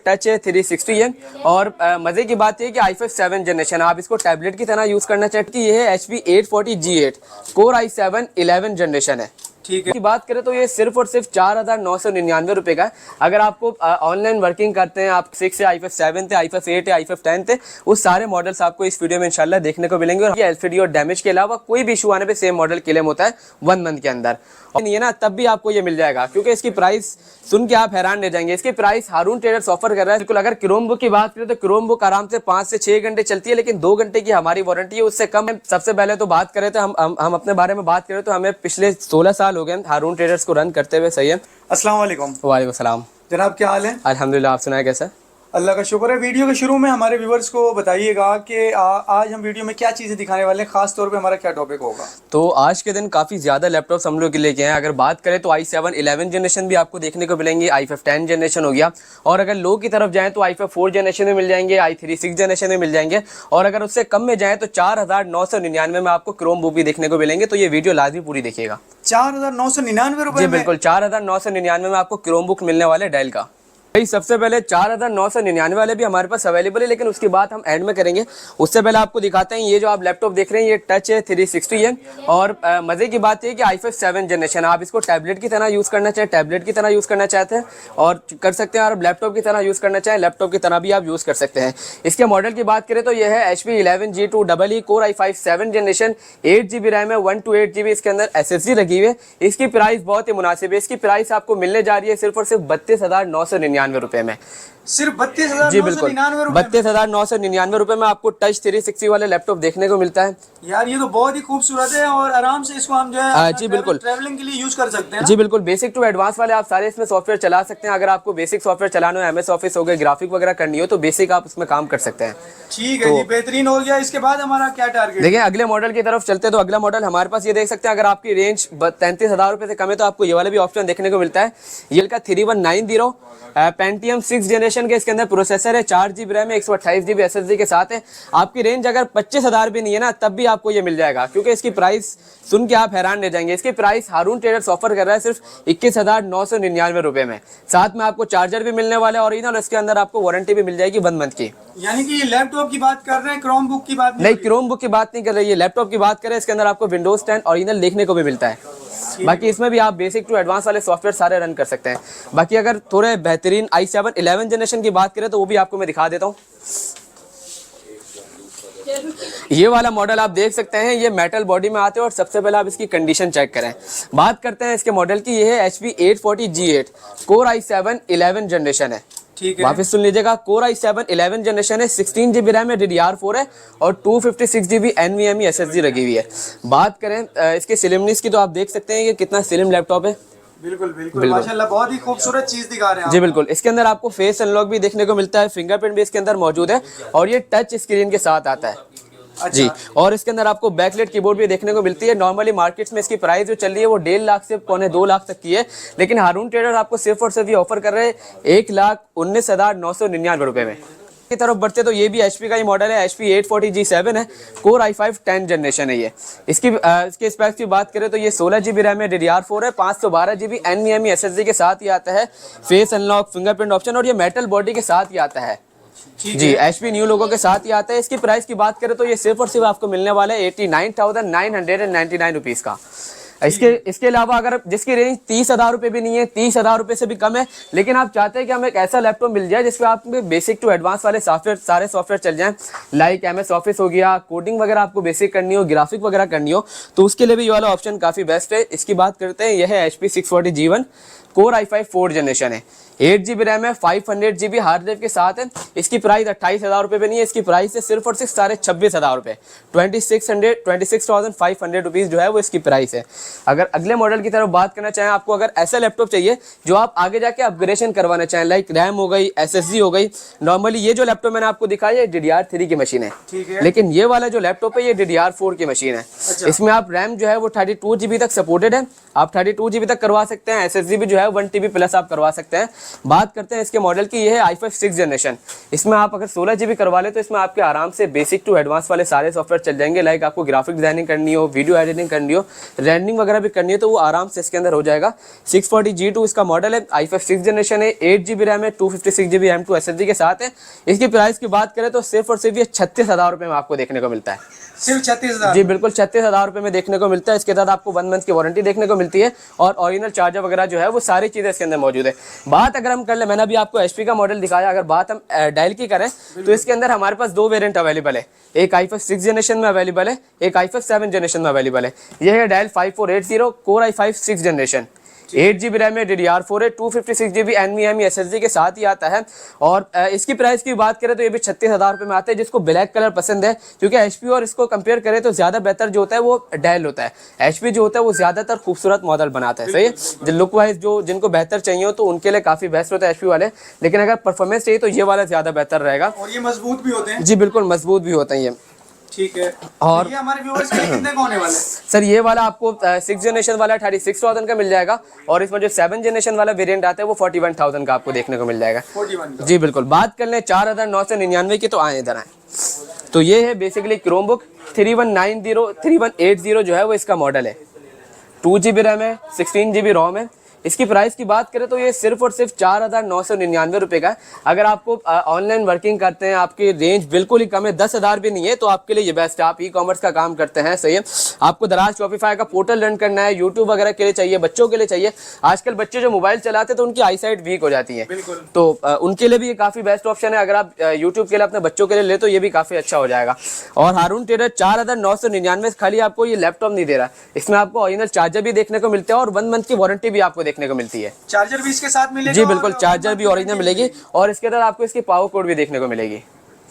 Touch है, 360 है। और मजे की बात है कि i5 7 जनरेशन, आप इसको टैबलेट की तरह यूज करना चाहते हैं। ये है HP 840G8 core i7 11 generation है। ठीक है। की बात करें तो ये सिर्फ और सिर्फ 4,999 रुपए का है। अगर आपको ऑनलाइन वर्किंग करते हैं, आप 6 से i5 7 थे, i5 8 है, i5 10 थे, उस सारे मॉडल्स आपको इस वीडियो में इंशाल्लाह देखने को मिलेंगे। और ये एलसीडी और डैमेज के अलावा कोई भी इशू आने पे सेम मॉडल क्लेम होता है 1 मंथ के अंदर। और ये ना तब भी आपको ये मिल जाएगा, क्योंकि इसकी प्राइस सुन के आप हैरान रह जाएंगे। इसकी प्राइस हारून ट्रेडर्स ऑफर कर रहा है। बिल्कुल, अगर क्रोम बुक की बात करें तो क्रोम बुक आराम से 5 से 6 घंटे चलती है, लेकिन 2 घंटे की हमारी वारंटी है, उससे कम। सबसे पहले तो बात करें तो हम अपने बारे में बात करें तो हमें पिछले 16 साल हो गए हारून ट्रेडर्स को रन करते हुए। सही है। अस्सलाम वालेकुम। वालेकुम सलाम जनाब, क्या हाल है? अल्हम्दुलिल्लाह, आप सुनाए कैसा? अल्लाह का शुक्र है। वीडियो के शुरू में हमारे व्यूवर्स को बताइएगा कि आज हम वीडियो में क्या चीज़ें दिखाने वाले हैं, खास तौर पे हमारा क्या टॉपिक होगा। तो आज के दिन काफ़ी ज़्यादा लैपटॉप्स हम लोग लेके हैं। अगर बात करें तो i7 11 जनरेशन भी आपको देखने को मिलेंगे, i5 10 जनरेशन हो गया। और अगर लो की तरफ जाएँ तो i5 4 जनरेशन में मिल जाएंगे, i3 6 जनरेशन में मिल जाएंगे। और अगर उससे कम में जाएँ तो 4,999 में आपको क्रोम बुक भी देखने को मिलेंगे। तो ये वीडियो लाजमी पूरी देखिएगा। 4,999 रुपये? जी बिल्कुल, 4,999 में आपको क्रोम बुक मिलने वाले डेल का। भाई सबसे पहले 4,999 वाले भी हमारे पास अवेलेबल है, लेकिन उसकी बात हम एंड में करेंगे। उससे पहले आपको दिखाते हैं ये जो आप लैपटॉप देख रहे हैं, ये टच है, 360 है। और मजे की बात है कि i5 7 जनरेशन, आप इसको टैबलेट की तरह यूज करना चाहें, टैबलेट की तरह यूज करना चाहते हैं और कर सकते हैं। और लैपटॉप की तरह यूज करना चाहें, लैपटॉप की तरह भी आप यूज कर सकते हैं। इसके मॉडल की बात करें तो ये है HP 11G2EE core i5 7 generation, 8GB RAM है, 128GB इसके अंदर SSD लगी हुई है। इसकी प्राइस बहुत ही मुनासिब है। इसकी प्राइस आपको मिलने जा रही है सिर्फ और सिर्फ 32,999 रुपए में। सिर्फ 32,999? जी बिल्कुल, 32,999 रुपए में आपको टच 360 वाले लैपटॉप देखने को मिलता है। यार ये तो बहुत ही खूबसूरत है और आराम से इसको हम जो है जी बिल्कुल ट्रैवलिंग के लिए यूज कर सकते हैं। जी बिल्कुल, बेसिक टू एडवांस वाले आप सारे इसमें सॉफ्टवेयर चला सकते हैं। अगर आपको बेसिक सॉफ्टवेयर चलाना है, MS ऑफिस हो गए, ग्राफिक वगैरह करनी हो, तो बेसिक आप उसमें काम कर सकते हैं। ठीक है जी, बेहतरीन हो गया। इसके बाद हमारा क्या टारगेट? देखिए अगले मॉडल की तरफ चलते हैं। तो अगला मॉडल हमारे पास ये देख सकते हैं। अगर आपकी रेंज 33,000 रुपए से कम है तो आपको ये वाला भी ऑप्शन देखने को मिलता है। ये का 3190 Pentium 6 जनरेशन के इसके अंदर प्रोसेसर है, 4GB रैम है, 128GB SSD के साथ है। आपकी रेंज अगर 25,000 भी नहीं है ना, तब भी आपको ये मिल जाएगा, क्योंकि इसकी प्राइस सुन के आप हैरान रह जाएंगे। इसकी प्राइस हारून ट्रेडर्स ऑफर कर रहा है सिर्फ 21,999 रुपए में। साथ में आपको चार्जर भी मिलने वाला है ओरिजिनल, इसके अंदर आपको वारंटी भी मिल जाएगी 1 मंथ की। यानी कि ये लैपटॉप की बात कर रहे हैं, क्रोम बुक की बात नहीं, क्रोम बुक की बात नहीं कर रही है, लैपटॉप की बात करें। इसके अंदर आपको विंडोज 10 ओरिजिनल देखने को भी मिलता है। बाकी इसमें भी आप बेसिक टू एडवांस वाले सॉफ्टवेयर सारे रन कर सकते हैं। बाकी अगर थोड़े बेहतरीन i7 11 जनरेशन की बात करें तो वो भी आपको मैं दिखा देता हूँ। ये वाला मॉडल आप देख सकते हैं, ये मेटल बॉडी में आते हैं। और सबसे पहले आप इसकी कंडीशन चेक करें। बात करते हैं इसके मॉडल की। ये है HP 840G8 core i7 11 generation है। वापस सुन लीजिएगा, कोर i7 11 जनरेशन है, 16GB रैम है, DDR4 है और 256GB NVMe SSD लगी हुई है। बात करें इसके स्लिमनेस की तो आप देख सकते हैं कि कितना स्लिम लैपटॉप है। बिल्कुल बिल्कुल माशाल्लाह, बहुत ही खूबसूरत चीज दिखा रहे हैं जी बिल्कुल। इसके अंदर आपको फेस अनलॉक भी देखने को मिलता है, फिंगरप्रिंट भी इसके अंदर मौजूद है और ये टच स्क्रीन के साथ आता है। अच्छा। जी, और इसके अंदर आपको बैकलाइट कीबोर्ड भी देखने को मिलती है। नॉर्मली मार्केट्स में इसकी प्राइस जो चल रही है वो 1.5 लाख से 2.25 लाख तक की है, लेकिन हारून ट्रेडर आपको सिर्फ और सिर्फ ये ऑफर कर रहे हैं 1,19,999 रुपए में। की तरफ बढ़ते तो ये भी HP का ही मॉडल है, HP 840G7 है, कोर i5 10 जनरेशन है ये। इसके स्पेक्स की बात करें तो ये 16GB रैम है, DDR4 है, 512GB NVMe SSD के साथ ही आता है, फेस अनलॉक, फिंगरप्रिंट ऑप्शन और ये मेटल बॉडी के साथ ही आता है। जी, HP न्यू लोगों के साथ ही आता है। इसकी प्राइस की बात करें तो ये सिर्फ और सिर्फ आपको मिलने वाला है 89,999 रुपीज़ का। इसके अलावा अगर जिसकी रेंज 30,000 रुपये भी नहीं है, 30,000 रुपये से भी कम है, लेकिन आप चाहते हैं कि हमें एक ऐसा लैपटॉप मिल जाए जिसमें आप बेसिक टू एडवांस वाले सारे सॉफ्टवेयर चल जाएं, लाइक MS ऑफिस हो गया, कोडिंग वगैरह आपको बेसिक करनी हो, ग्राफिक वगैरह करनी हो, तो उसके लिए भी ये वाला ऑप्शन काफ़ी बेस्ट है। इसकी बात करते हैं, यह है HP 640G1 core i5 4 generation है, 8GB रैम है, 500GB हार्ड ड्राइव के साथ है। इसकी प्राइस 28,000 रुपये भी नहीं है, इसकी प्राइस है सिर्फ और सिर्फ 26,500 रुपये, 26,500 रुपीज़ जो है वो इसकी प्राइस है। अगर अगले मॉडल की तरफ बात करना चाहें, आपको अगर ऐसा लैपटॉप चाहिए जो आप आगे जाके अपग्रेडेशन करवाना चाहें, लाइक रैम हो गई, SSD हो गई। नॉर्मली ये जो लैपटॉप मैंने आपको दिखाया है DDR3 की मशीन है, लेकिन ये वाला जो लैपटॉप है ये DDR4 की मशीन है। अच्छा। इसमें आप रैम जो है वो 32GB तक सपोर्टेड है, आप 32GB तक करवा सकते हैं, SSD भी जो है 1 TB प्लस आप करवा सकते हैं। बात करते हैं इसके मॉडल की। ये है i5 6th जनरेशन। इसमें आप अगर 16 GB करवा ले तो इसमें आपके आराम से बेसिक टू एडवांस वाले सारे सॉफ्टवेयर चल जाएंगे। लाइक आपको ग्राफिक डिजाइनिंग करनी हो, वीडियो एडिटिंग करनी हो, रेंडरिंग वगैरह भी करनी है तो वो आराम से इसके अंदर हो जाएगा। 640G2 इसका मॉडल है, i5 6th जनरेशन है, 8 GB रैम है, 256 GB M2 SSD के साथ है। इसकी प्राइस की बात करें तो सिर्फ और सिर्फ ये 36,000 रुपये में आपको देखने को मिलता है। सिर्फ 36,000? जी बिल्कुल 36,000 रुपये में देखने को मिलता है। इसके साथ आपको 1 मंथ की वारंटी देखने को मिलती है और ओरिजिनल चार्जर वगैरह जो है वो सारी चीज़ें इसके अंदर मौजूद है। बात अगर हम कर ले, मैंने अभी आपको HP का मॉडल दिखाया, अगर बात हम डेल की करें तो इसके अंदर हमारे पास 2 वेरिएंट अवेलेबल है। एक i5 6 जनरेशन में अवेलेबल है, एक i5 7 जनरेशन में अवेलेबल है। यह है Dell 5480 core i5 6 generation, 8 GB RAM है, DDR4 है, 256 GB NVMe SSD के साथ ही आता है। और इसकी प्राइस की बात करें तो ये भी 36,000 रुपये में आता है। जिसको ब्लैक कलर पसंद है, क्योंकि HP और इसको कंपेयर करें तो ज़्यादा बेहतर जो होता है वो डेल होता है। HP जो होता है वो ज़्यादातर खूबसूरत मॉडल बनाता है, सही है। जो लुक वाइज जो जिनको बेहतर चाहिए हो तो उनके लिए काफ़ी बेस्ट होता है HP वाले, लेकिन अगर परफॉर्मेंस चाहिए तो ये वाला ज़्यादा बेहतर रहेगा। और ये मजबूत भी होते हैं? जी बिल्कुल मजबूत भी होते हैं ये। ठीक है। और ये हमारे व्यूअर्स के लिए कितने का होने वाला है? सर ये वाला आपको 6 जनरेशन वाला 36,000 का मिल जाएगा और इसमें जो 7 जनरेशन वाला वेरिएंट आता है वो 41,000 का आपको देखने को मिल जाएगा। 41 का? जी बिल्कुल। बात कर लें 4,999 की तो आए इधर आए। तो ये है बेसिकली क्रोमबुक 3180 जो है वो इसका मॉडल है। 2 GB रैम है, 16 GB रोम है। इसकी प्राइस की बात करें तो ये सिर्फ और सिर्फ 4,999 रुपये का है। अगर आपको ऑनलाइन वर्किंग करते हैं, आपकी रेंज बिल्कुल ही कम है, 10,000 भी नहीं है, तो आपके लिए ये बेस्ट है। आप ई-कॉमर्स का काम करते हैं, सही है, आपको दराज शॉपिफाई का पोर्टल रन करना है, यूट्यूब वगैरह के लिए चाहिए, बच्चों के लिए चाहिए। आजकल बच्चे जो मोबाइल चलाते हैं तो उनकी आई साइट वीक हो जाती है, तो उनके लिए भी ये काफ़ी बेस्ट ऑप्शन है। अगर आप यूट्यूब के लिए अपने बच्चों के लिए ले तो ये भी काफ़ी अच्छा हो जाएगा। और हारून ट्रेडर 4,999 खाली आपको ये लैपटॉप नहीं दे रहा, इसमें आपको ओरिजिनल चार्जर भी देखने को मिलता है और 1 मंथ की वारंटी भी आपको देखने को मिलती है। चार्जर भी इसके साथ मिलेगा? जी बिल्कुल, चार्जर भी ओरिजिनल मिलेगी और इसके अंदर आपको इसकी पावर कोड भी देखने को मिलेगी।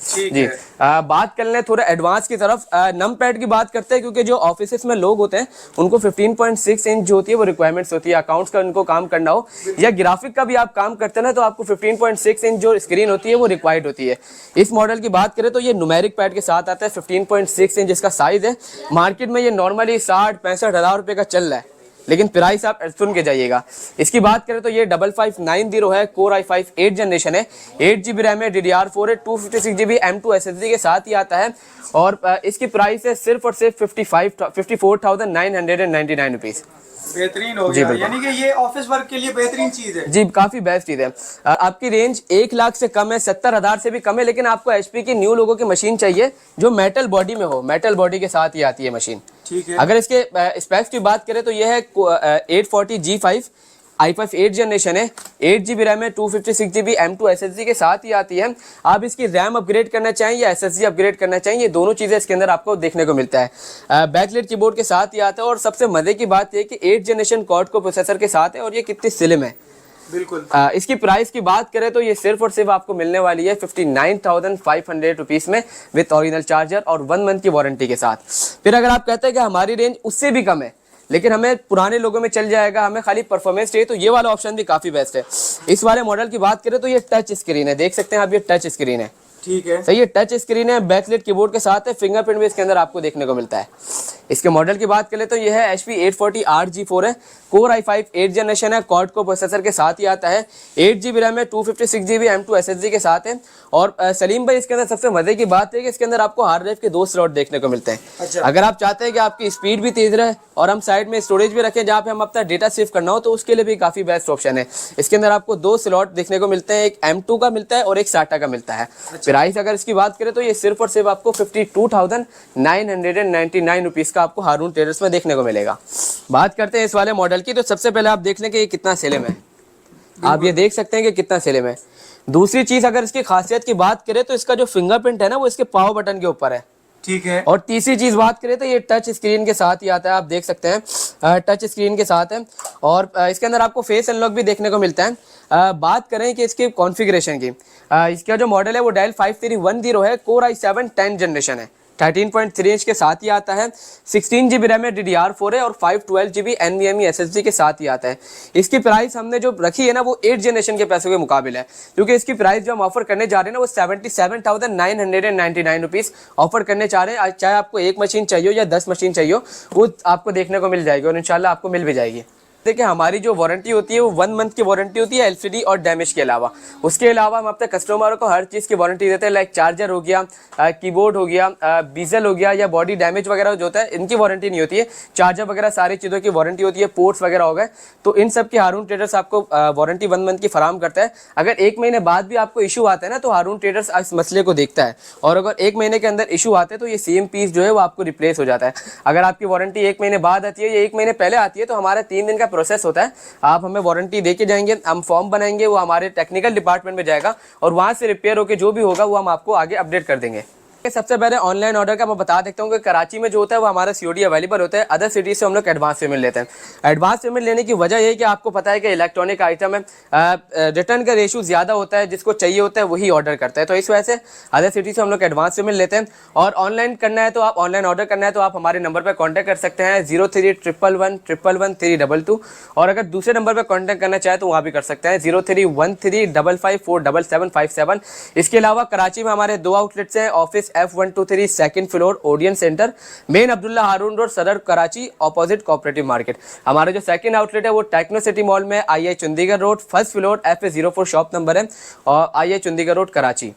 जी बात कर लें थोड़ा एडवांस की तरफ, नम पैड की बात करते हैं, क्योंकि जो ऑफिस में लोग होते हैं उनको 15.6 इंच जो होती है वो रिक्वायरमेंट्स होती है। अकाउंट्स का उनको काम करना हो या ग्राफिक का भी आप काम करते हैं ना, तो आपको 15.6 इंच जो स्क्रीन होती है वो रिक्वायर्ड होती है। इस मॉडल की बात करें तो ये न्यूमेरिक पैड के साथ आता है, 15.6 इंच इसका साइज है। मार्केट में ये नॉर्मली 60-65 रुपये का चल रहा है, लेकिन प्राइस आप सुन के जाइएगा। इसकी बात करें तो ये 5590 है, कोर i5 8 जनरेशन है, 8 GB रैम है, DDR4 है, 256 GB M2 SSD के साथ ही आता है। और इसकी प्राइस है सिर्फ और सिर्फ 54,999 रुपीज़। बेहतरीन हो गया, यानी कि ये ऑफिस वर्क के लिए बेहतरीन चीज है। जी काफी बेस्ट चीज है। आपकी रेंज 1 लाख से कम है, 70,000 से भी कम है, लेकिन आपको HP की न्यू लोगों की मशीन चाहिए जो मेटल बॉडी में हो, मेटल बॉडी के साथ ही आती है मशीन। ठीक है। अगर इसके स्पेक्स की बात करें तो ये है 840G5 i5 8 जनरेशन है, 8 GB रैम है, 256 GB M2 SSD के साथ ही आती है। आप इसकी रैम अपग्रेड करना चाहें या SSD अपग्रेड करना चाहें, ये दोनों चीज़ें इसके अंदर आपको देखने को मिलता है। बैकलाइट कीबोर्ड के साथ ही आता है और सबसे मज़े की बात यह कि 8 जनरेशन क्वाड को प्रोसेसर के साथ है और ये कितनी स्लिम है। बिल्कुल। इसकी प्राइस की बात करें तो ये सिर्फ और सिर्फ आपको मिलने वाली है 59,500 रुपीज़ में विद ओरिजिनल चार्जर और 1 मंथ की वारंटी के साथ। फिर अगर आप कहते हैं कि हमारी रेंज उससे भी कम है लेकिन हमें पुराने लोगों में चल जाएगा, हमें खाली परफॉर्मेंस चाहिए, तो ये वाला ऑप्शन भी काफ़ी बेस्ट है। इस वाले मॉडल की बात करें तो ये टच स्क्रीन है, देख सकते हैं आप, ये टच स्क्रीन है। ठीक है, सही है, टच स्क्रीन है, बैकलाइट कीबोर्ड के साथ है, फिंगरप्रिंट भी इसके अंदर आपको देखने को मिलता है। इसके मॉडल की बात करें तो यह है HP 840 8G4 है, कोर i5 8 जनरेशन है, क्वाड को प्रोसेसर के साथ ही आता है, 8 GB रैम है, 256 GB M2 SSD के साथ है। और सलीम भाई इसके अंदर सबसे मजे की बात है कि इसके अंदर आपको हार्ड ड्राइव के 2 स्लॉट देखने को मिलते हैं। अच्छा। अगर आप चाहते हैं कि आपकी स्पीड भी तेज रहे और हम साइड में स्टोरेज भी रखें जहाँ पे हम अपना डेटा सेव करना हो, तो उसके लिए भी काफ़ी बेस्ट ऑप्शन है। इसके अंदर आपको 2 स्लॉट देखने को मिलते हैं, एक M2 का मिलता है और एक SATA का मिलता है। प्राइस अगर इसकी बात करें तो ये सिर्फ और सिर्फ आपको 52,999 रुपीज़ का आपको हारून ट्रेडर्स में देखने को मिलेगा। बात करते हैं इस वाले मॉडल की, तो सबसे पहले आप देख लें कि ये कितना स्लिम है। आप ये देख सकते हैं कि कितना स्लिम है। दूसरी चीज़ अगर इसकी खासियत की बात करें तो इसका जो फिंगरप्रिंट है ना वो इसके पावर बटन के ऊपर है। ठीक है। और तीसरी चीज़ बात करें तो ये टच स्क्रीन के साथ ही आता है, आप देख सकते हैं टच स्क्रीन के साथ है। और इसके अंदर आपको फेस अनलॉक भी देखने को मिलता है। बात करें कि इसकी कॉन्फ़िगरेशन की, इसका जो मॉडल है वो डेल 5310 है, कोर i7 10 जनरेशन है, 13.3 इंच के साथ ही आता है, 16 GB रैम है, DDR4 है और 512 GB NVMe SSD के साथ ही आता है। इसकी प्राइस हमने जो रखी है ना वो 8 जनरेशन के पैसों के मुकाबले है, क्योंकि इसकी प्राइस जो हम ऑफर करने जा रहे हैं ना वो 77,999 रुपीज़ ऑफर करने चाह रहे हैं। चाहे आपको एक मशीन चाहिए या 10 मशीन चाहिए, वो आपको देखने को मिल जाएगी और इंशाल्लाह आपको मिल भी जाएगी। देखिए हमारी जो वारंटी होती है वो 1 मंथ की वारंटी होती है एलसीडी और डैमेज के अलावा। उसके अलावा हम अपने कस्टमरों को हर चीज़ की वारंटी देते हैं, लाइक चार्जर हो गया, कीबोर्ड हो गया, बीजल हो गया या बॉडी डैमेज वगैरह जो होता है इनकी वारंटी नहीं होती है। चार्जर वगैरह सारी चीज़ों की वारंटी होती है, पोर्ट्स वगैरह हो गए, तो इन सब की हारून ट्रेडर्स आपको वारंटी 1 मंथ की फराम करता है। अगर 1 महीने बाद भी आपको इशू आता है ना तो हारून ट्रेडर्स इस मसले को देखता है, और अगर 1 महीने के अंदर इशू आते हैं तो ये सेम पीस जो है वो आपको रिप्लेस हो जाता है। अगर आपकी वारंटी 1 महीने बाद आती है या 1 महीने पहले आती है तो हमारा 3 दिन का प्रोसेस होता है। आप हमें वारंटी देके जाएंगे, हम फॉर्म बनाएंगे, वो हमारे टेक्निकल डिपार्टमेंट में जाएगा और वहां से रिपेयर होकर जो भी होगा वो हम आपको आगे अपडेट कर देंगे। सबसे पहले ऑनलाइन ऑर्डर का मैं बता देता हूँ कि कराची में जो होता है वो हमारा सीओडी अवेलेबल होता है। अदर सिटीज से हम लोग एडवांस पेमेंट लेते हैं। एडवांस पेमेंट लेने की वजह ये है कि आपको पता है कि इलेक्ट्रॉनिक आइटम है, रिटर्न का रेशो ज़्यादा होता है, जिसको चाहिए होता है वही ऑर्डर करता है, तो इस वजह से अदर सिटी से हम लोग एडवांस पेमेंट लेते हैं। और ऑनलाइन करना है तो आप ऑनलाइन ऑर्डर करना है तो आप हमारे नंबर पर कॉन्टैक्ट कर सकते हैं 0311111322, और अगर दूसरे नंबर पर कॉन्टैक्ट करना चाहे तो वहाँ भी कर सकते हैं 031355477757। इसके अलावा कराची में हमारे 2 आउटलेट्स हैं, office F123 second floor Odiorne centre, main Abdullah हारून रोड, सदर कराची, ऑपोजिट कोऑपरेटिव मार्केट। हमारा जो सेकंड आउटलेट है वो टेक्नो सिटी मॉल में, आई Chandigarh road, first floor, F04 shop number है, और आई चंडीगढ़ रोड कराची।